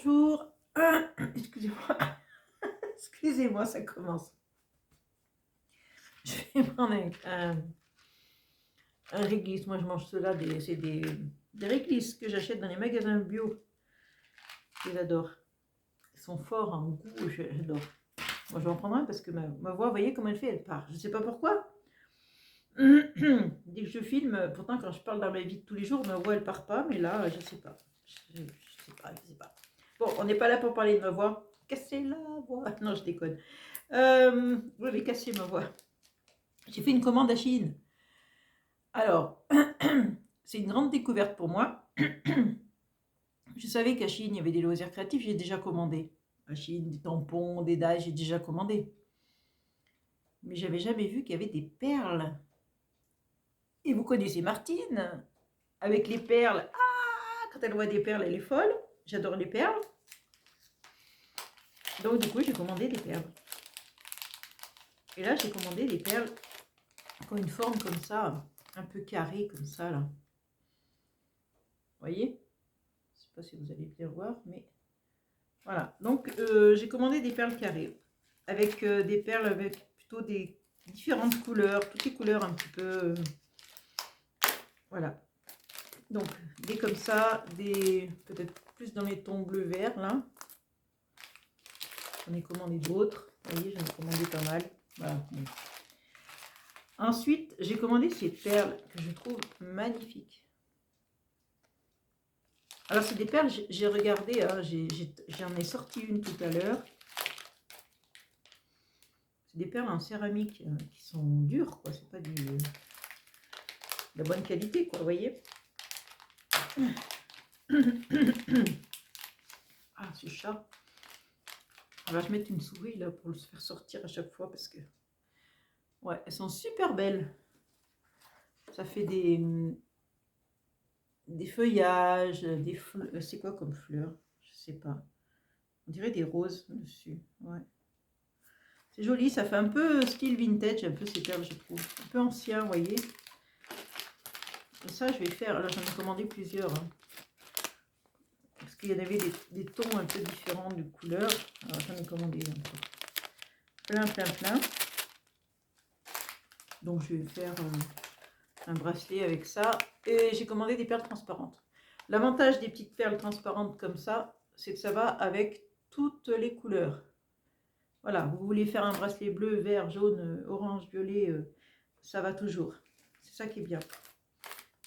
Bonjour. Excusez-moi. Excusez-moi, ça commence. Je vais prendre un réglisse. Moi, je mange cela. C'est des réglisses que j'achète dans les magasins bio. Je les adore. Ils sont forts en goût. J'adore. Moi, je vais en prendre un parce que ma voix, vous voyez comment elle fait? Elle part. Je ne sais pas pourquoi. Dès que je filme, pourtant, quand je parle dans ma vie de tous les jours, ma voix, elle part pas. Mais là, je ne sais pas. Je sais pas. Je sais pas. Bon, on n'est pas là pour parler de ma voix. Casser la voix. Non, je déconne. Je vais casser ma voix. J'ai fait une commande à Chine. Alors, c'est une grande découverte pour moi. Je savais qu'à Chine, il y avait des loisirs créatifs. J'ai déjà commandé. À Chine, des tampons, des dalles, j'ai déjà commandé. Mais j'avais jamais vu qu'il y avait des perles. Et vous connaissez Martine, avec les perles. Ah, quand elle voit des perles, elle est folle. J'adore les perles. Donc, du coup, j'ai commandé des perles. Et là, j'ai commandé des perles qui ont une forme comme ça, un peu carrée comme ça, là. Vous voyez? Je ne sais pas si vous allez bien voir, mais voilà. Donc, j'ai commandé des perles carrées, avec des perles avec plutôt des différentes couleurs, toutes les couleurs un petit peu, voilà. Donc, des comme ça, des peut-être plus dans les tons bleu-vert, là. J'en ai commandé d'autres, vous voyez, j'en ai commandé pas mal. Voilà. Bon. Ensuite, j'ai commandé ces perles que je trouve magnifiques. Alors, c'est des perles, j'ai regardé, hein, j'en ai sorti une tout à l'heure. C'est des perles en céramique qui sont dures, quoi. C'est pas de la bonne qualité, quoi, vous voyez. Ah, ce chat. On va mettre une souris, là, pour le faire sortir à chaque fois, parce que... Ouais, elles sont super belles. Ça fait des feuillages, des fleurs. C'est quoi comme fleurs? Je sais pas. On dirait des roses dessus, ouais. C'est joli, ça fait un peu style vintage, un peu ces perles, je trouve. Un peu ancien, vous voyez. Et ça, je vais faire... Là, j'en ai commandé plusieurs, hein. Parce qu'il y en avait des tons un peu différents de couleurs. Alors, j'en ai commandé plein, plein, plein. Donc, je vais faire un bracelet avec ça. Et j'ai commandé des perles transparentes. L'avantage des petites perles transparentes comme ça, c'est que ça va avec toutes les couleurs. Voilà, vous voulez faire un bracelet bleu, vert, jaune, orange, violet, ça va toujours. C'est ça qui est bien.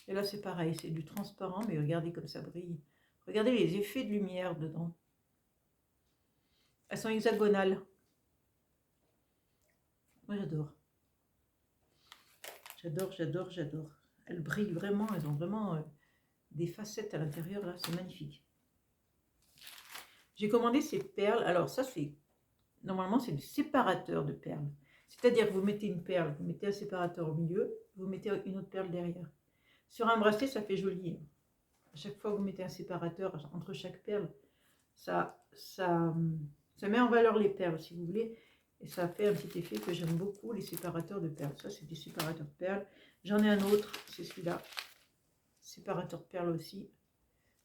Et là, c'est pareil, c'est du transparent, mais regardez comme ça brille. Regardez les effets de lumière dedans. Elles sont hexagonales. Moi, j'adore. J'adore, j'adore, j'adore. Elles brillent vraiment, elles ont vraiment des facettes à l'intérieur, là, c'est magnifique. J'ai commandé ces perles. Alors, ça, c'est... Normalement, c'est des séparateurs de perles. C'est-à-dire que vous mettez une perle, vous mettez un séparateur au milieu, vous mettez une autre perle derrière. Sur un bracelet, ça fait joli. À chaque fois que vous mettez un séparateur entre chaque perle, ça met en valeur les perles, si vous voulez. Et ça fait un petit effet que j'aime beaucoup, les séparateurs de perles. Ça, c'est des séparateurs de perles. J'en ai un autre, c'est celui-là. Séparateur de perles aussi.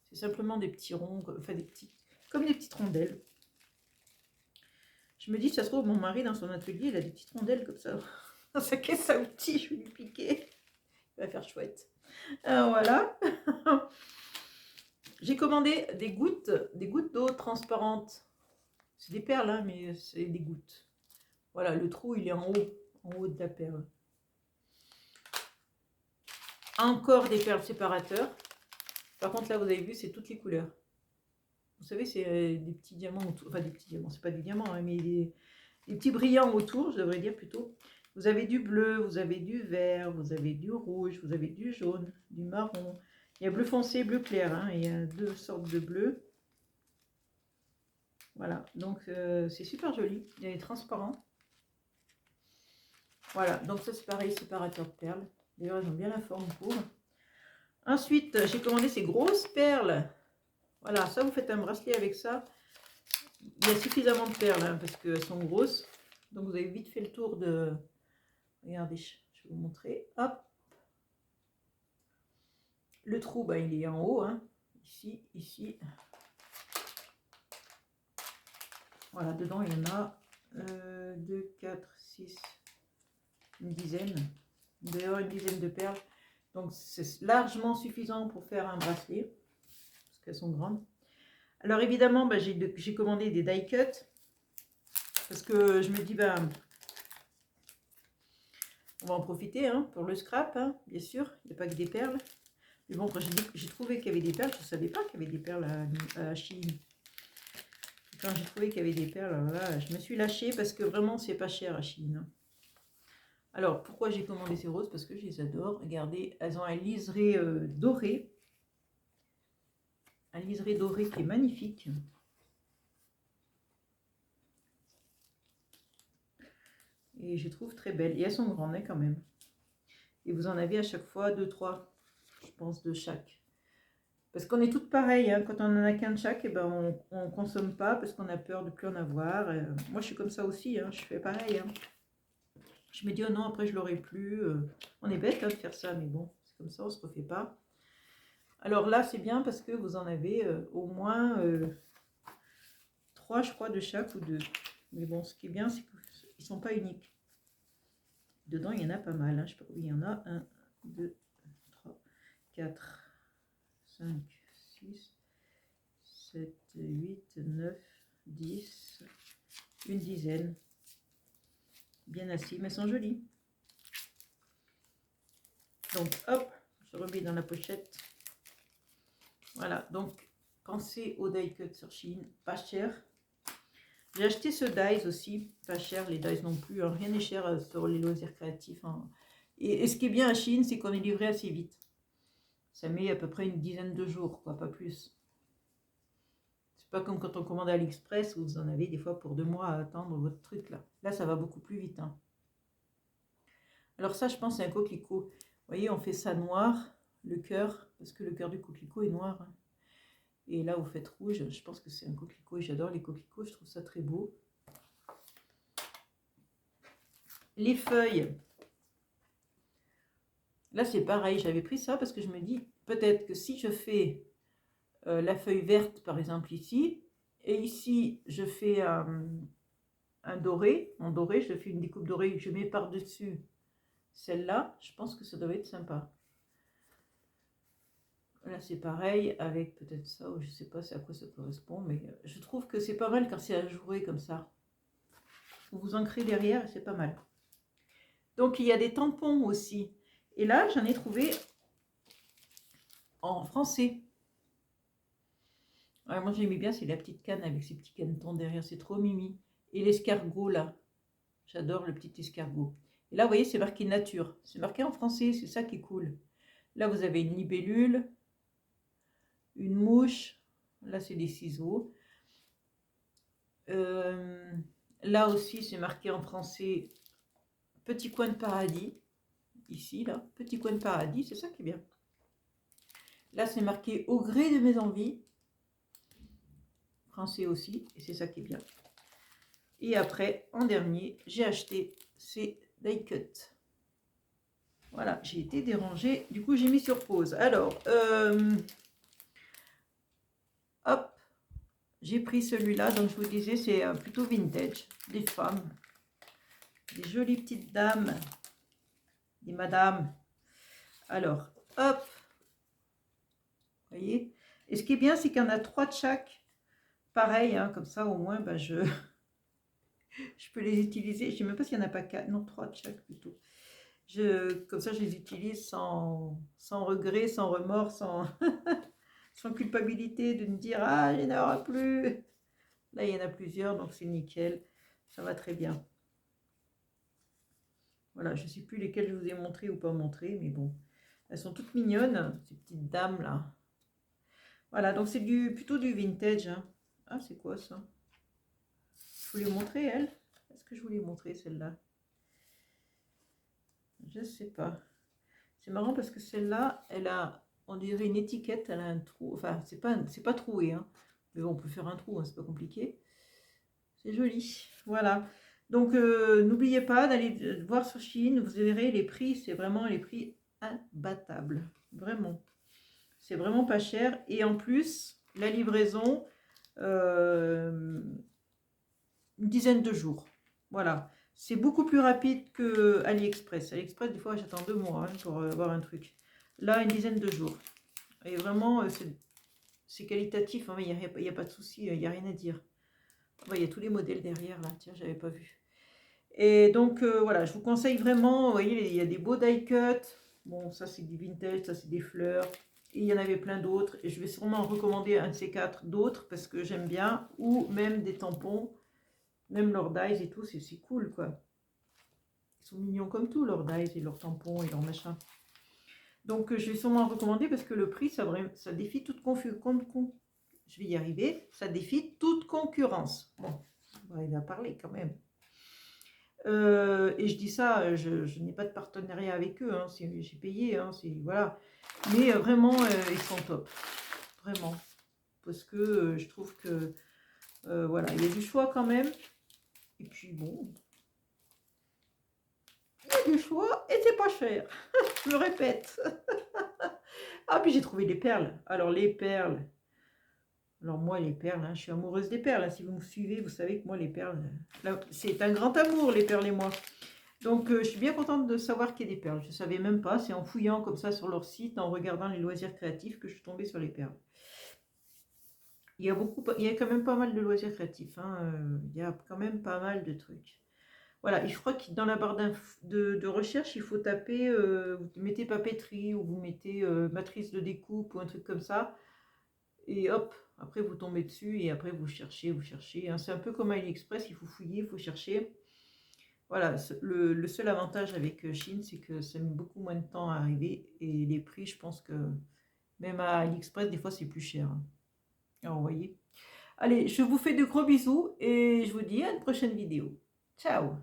C'est simplement des petits ronds, enfin des petits, comme des petites rondelles. Je me dis, ça se trouve, mon mari, dans son atelier, il a des petites rondelles comme ça. Dans sa caisse à outils, je vais lui piquer. Il va faire chouette. Voilà. J'ai commandé des gouttes d'eau transparentes. C'est des perles, hein, mais c'est des gouttes. Voilà, le trou, il est en haut de la perle. Encore des perles séparateurs. Par contre, là, vous avez vu, c'est toutes les couleurs. Vous savez, c'est des petits diamants autour. Enfin, des petits diamants, c'est pas des diamants, hein, mais des petits brillants autour, je devrais dire plutôt. Vous avez du bleu, vous avez du vert, vous avez du rouge, vous avez du jaune, du marron. Il y a bleu foncé, bleu clair. Hein, il y a deux sortes de bleu. Voilà, donc c'est super joli. Il est transparent. Voilà, donc ça c'est pareil, séparateur de perles. D'ailleurs, ils ont bien la forme pour. Ensuite, j'ai commandé ces grosses perles. Voilà, ça vous faites un bracelet avec ça. Il y a suffisamment de perles, hein, parce qu'elles sont grosses. Donc vous avez vite fait le tour de... Regardez, je vais vous montrer. Hop. Le trou, bah, il est en haut. Hein. Ici, ici. Voilà, dedans, il y en a 2, 4, 6, une dizaine. D'ailleurs, une dizaine de perles. Donc, c'est largement suffisant pour faire un bracelet, parce qu'elles sont grandes. Alors, évidemment, bah, j'ai commandé des die cut, parce que je me dis, bah, on va en profiter hein, pour le scrap, hein, bien sûr. Il n'y a pas que des perles. Mais bon, quand j'ai trouvé qu'il y avait des perles, je ne savais pas qu'il y avait des perles à Chine. Quand j'ai trouvé qu'il y avait des perles, alors là, je me suis lâchée parce que vraiment, c'est pas cher à Chine. Alors, pourquoi j'ai commandé ces roses? Parce que je les adore. Regardez, elles ont un liseré doré. Un liseré doré qui est magnifique. Et je les trouve très belles. Et elles sont grandes hein, quand même. Et vous en avez à chaque fois 2, 3, je pense, de chaque. Parce qu'on est toutes pareilles. Hein. Quand on en a qu'un de chaque, eh ben, on ne consomme pas parce qu'on a peur de ne plus en avoir. Moi, je suis comme ça aussi. Hein. Je fais pareil. Hein. Je me dis, oh non, après, je l'aurai plus. On est bête hein, de faire ça, mais bon, c'est comme ça, on ne se refait pas. Alors là, c'est bien parce que vous en avez au moins 3, je crois, de chaque ou 2. Mais bon, ce qui est bien, c'est qu'ils ne sont pas uniques. Dedans, il y en a pas mal. Hein. Je sais pas combien il y en a. 1, 2, 3, 4, 5, 6, 7, 8, 9, 10, une dizaine. Bien assis, mais elles sont jolies. Donc, hop, je remets dans la pochette. Voilà, donc, pensez au die cut sur Chine, pas cher. J'ai acheté ce dies aussi, pas cher, les dies non plus, hein, rien n'est cher sur les loisirs créatifs. Hein. Et ce qui est bien à Chine, c'est qu'on est livré assez vite. Ça met à peu près une dizaine de jours, quoi, pas plus. C'est pas comme quand on commande à AliExpress où vous en avez des fois pour 2 mois à attendre votre truc là. Là, ça va beaucoup plus vite. Hein. Alors ça, je pense, c'est un coquelicot. Vous voyez, on fait ça noir, le cœur, parce que le cœur du coquelicot est noir. Hein. Et là, vous faites rouge. Je pense que c'est un coquelicot et j'adore les coquelicots. Je trouve ça très beau. Les feuilles. Là, c'est pareil. J'avais pris ça parce que je me dis, peut-être que si je fais la feuille verte, par exemple, ici, et ici, je fais un doré. En doré, je fais une découpe dorée que je mets par-dessus celle-là. Je pense que ça doit être sympa. Là, c'est pareil avec peut-être ça, ou je sais pas à quoi ça correspond, mais je trouve que c'est pas mal quand c'est ajouré comme ça. Vous ancrez derrière et c'est pas mal. Donc, il y a des tampons aussi. Et là, j'en ai trouvé en français. Alors, moi, j'aimais bien, c'est la petite canne avec ses petits canetons derrière. C'est trop mimi. Et l'escargot, là. J'adore le petit escargot. Et là, vous voyez, c'est marqué nature. C'est marqué en français, c'est ça qui est cool. Là, vous avez une libellule, une mouche. Là, c'est des ciseaux. Là aussi, c'est marqué en français petit coin de paradis. Ici, là, petit coin de paradis, c'est ça qui est bien. Là, c'est marqué au gré de mes envies. Français aussi, et c'est ça qui est bien. Et après, en dernier, j'ai acheté ces die cut. Voilà, j'ai été dérangée. Du coup, j'ai mis sur pause. Alors, hop, j'ai pris celui-là. Donc, je vous disais, c'est plutôt vintage. Des femmes. Des jolies petites dames. Des madames. Alors, hop. Vous voyez? Et ce qui est bien, c'est qu'il y en a 3 de chaque. Pareil, hein, comme ça, au moins, ben, je peux les utiliser. Je ne sais même pas s'il n'y en a pas 4. Non, 3 de chaque plutôt. Comme ça, je les utilise sans regret, sans remords, sans culpabilité de me dire « Ah, il n'y en aura plus !» Là, il y en a plusieurs, donc c'est nickel. Ça va très bien. Voilà, je ne sais plus lesquelles je vous ai montré ou pas montré, mais bon. Elles sont toutes mignonnes, ces petites dames-là. Voilà, donc c'est plutôt du vintage. Hein. Ah, c'est quoi ça? Je vous l'ai montré, elle? Est-ce que je vous l'ai montré, celle-là? Je ne sais pas. C'est marrant parce que celle-là, elle a, on dirait une étiquette, elle a un trou. Enfin, c'est pas troué, hein. Mais bon, on peut faire un trou, hein, c'est pas compliqué. C'est joli. Voilà. Donc, n'oubliez pas d'aller voir sur Chine. Vous verrez les prix, c'est vraiment les prix imbattables. Vraiment. C'est vraiment pas cher. Et en plus, la livraison, une dizaine de jours. Voilà. C'est beaucoup plus rapide que AliExpress. AliExpress, des fois, j'attends 2 mois hein, pour avoir un truc. Là, une dizaine de jours. Et vraiment, c'est qualitatif. Il n'y a pas de souci, il n'y a rien à dire. Il y a tous les modèles derrière, là. Tiens, j'avais pas vu. Et donc, voilà, je vous conseille vraiment. Vous voyez, il y a des beaux die cut. Bon, ça, c'est du vintage, ça, c'est des fleurs. Et il y en avait plein d'autres. Et je vais sûrement en recommander un de ces 4 d'autres parce que j'aime bien. Ou même des tampons. Même leurs dies et tout, c'est cool, quoi. Ils sont mignons comme tout, leurs dies et leurs tampons et leurs machins. Donc, je vais sûrement en recommander parce que le prix, ça défie toute je vais y arriver. Ça défie toute concurrence. Bon, on va arriver à parler quand même. Et je dis ça, je n'ai pas de partenariat avec eux, hein, j'ai payé, hein, voilà. Mais vraiment, ils sont top, vraiment. Parce que je trouve que, voilà, il y a du choix quand même. Et puis bon, il y a du choix et c'est pas cher, je me répète. Ah, puis j'ai trouvé les perles. Alors les perles, alors moi les perles, hein, je suis amoureuse des perles, hein. Si vous me suivez, vous savez que moi les perles, c'est un grand amour les perles et moi. Donc, je suis bien contente de savoir qu'il y a des perles. Je ne savais même pas. C'est en fouillant comme ça sur leur site, en regardant les loisirs créatifs, que je suis tombée sur les perles. Il y a quand même pas mal de loisirs créatifs. Hein. Il y a quand même pas mal de trucs. Voilà, et je crois que dans la barre de recherche, il faut taper, vous mettez papeterie ou vous mettez matrice de découpe ou un truc comme ça. Et hop, après vous tombez dessus et après vous cherchez, hein. C'est un peu comme AliExpress, il faut fouiller, il faut chercher. Voilà, le seul avantage avec Chine, c'est que ça met beaucoup moins de temps à arriver et les prix, je pense que même à AliExpress, des fois, c'est plus cher. Hein. Alors, vous voyez. Allez, je vous fais de gros bisous et je vous dis à une prochaine vidéo. Ciao!